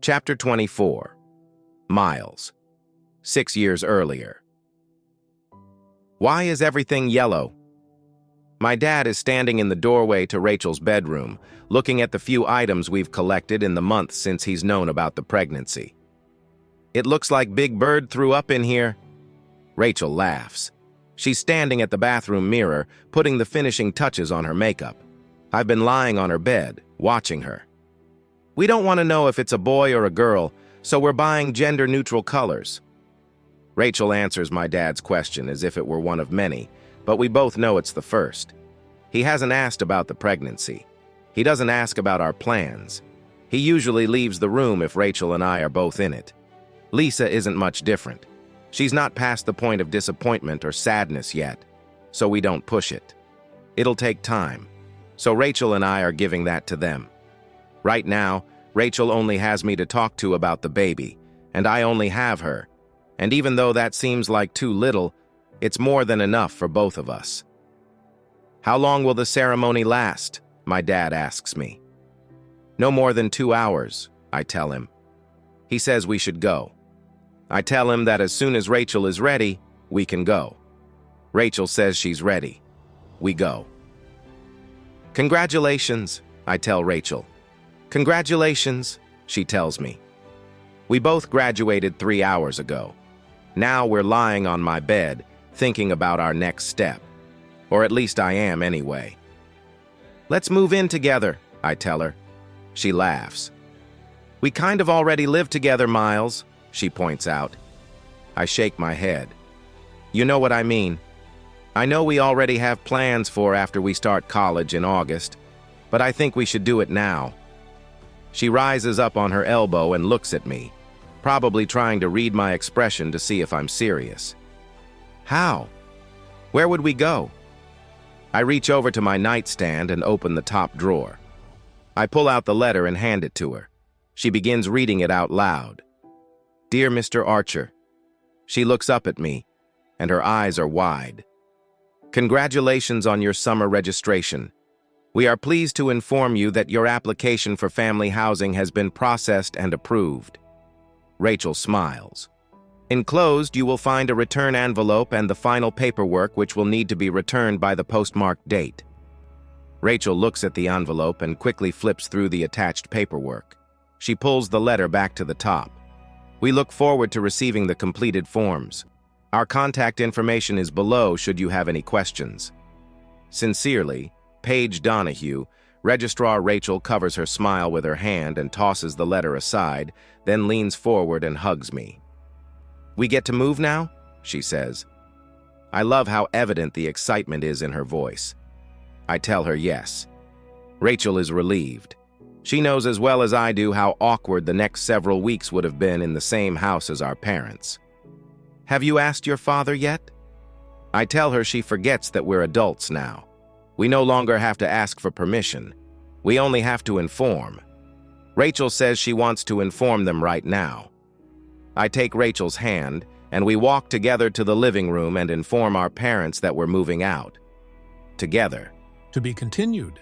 Chapter 24. Miles. 6 years earlier. Why is everything yellow? My dad is standing in the doorway to Rachel's bedroom, looking at the few items we've collected in the months since he's known about the pregnancy. It looks like Big Bird threw up in here. Rachel laughs. She's standing at the bathroom mirror, putting the finishing touches on her makeup. I've been lying on her bed, watching her. We don't want to know if it's a boy or a girl, so we're buying gender-neutral colors. Rachel answers my dad's question as if it were one of many, but we both know it's the first. He hasn't asked about the pregnancy. He doesn't ask about our plans. He usually leaves the room if Rachel and I are both in it. Lisa isn't much different. She's not past the point of disappointment or sadness yet, so we don't push it. It'll take time, so Rachel and I are giving that to them. Right now, Rachel only has me to talk to about the baby, and I only have her. And even though that seems like too little, it's more than enough for both of us. How long will the ceremony last? My dad asks me. No more than 2 hours, I tell him. He says we should go. I tell him that as soon as Rachel is ready, we can go. Rachel says she's ready. We go. Congratulations, I tell Rachel. Congratulations, she tells me. We both graduated 3 hours ago. Now we're lying on my bed, thinking about our next step. Or at least I am anyway. Let's move in together, I tell her. She laughs. We kind of already live together, Miles, she points out. I shake my head. You know what I mean. I know we already have plans for after we start college in August, but I think we should do it now. She rises up on her elbow and looks at me, probably trying to read my expression to see if I'm serious. How? Where would we go? I reach over to my nightstand and open the top drawer. I pull out the letter and hand it to her. She begins reading it out loud. Dear Mr. Archer. She looks up at me, and her eyes are wide. Congratulations on your summer registration. We are pleased to inform you that your application for family housing has been processed and approved. Rachel smiles. Enclosed, you will find a return envelope and the final paperwork which will need to be returned by the postmarked date. Rachel looks at the envelope and quickly flips through the attached paperwork. She pulls the letter back to the top. We look forward to receiving the completed forms. Our contact information is below should you have any questions. Sincerely, Paige Donahue. Registrar Rachel covers her smile with her hand and tosses the letter aside, then leans forward and hugs me. We get to move now? She says. I love how evident the excitement is in her voice. I tell her yes. Rachel is relieved. She knows as well as I do how awkward the next several weeks would have been in the same house as our parents. Have you asked your father yet? I tell her she forgets that we're adults now. We no longer have to ask for permission. We only have to inform. Rachel says she wants to inform them right now. I take Rachel's hand, and we walk together to the living room and inform our parents that we're moving out. Together. To be continued.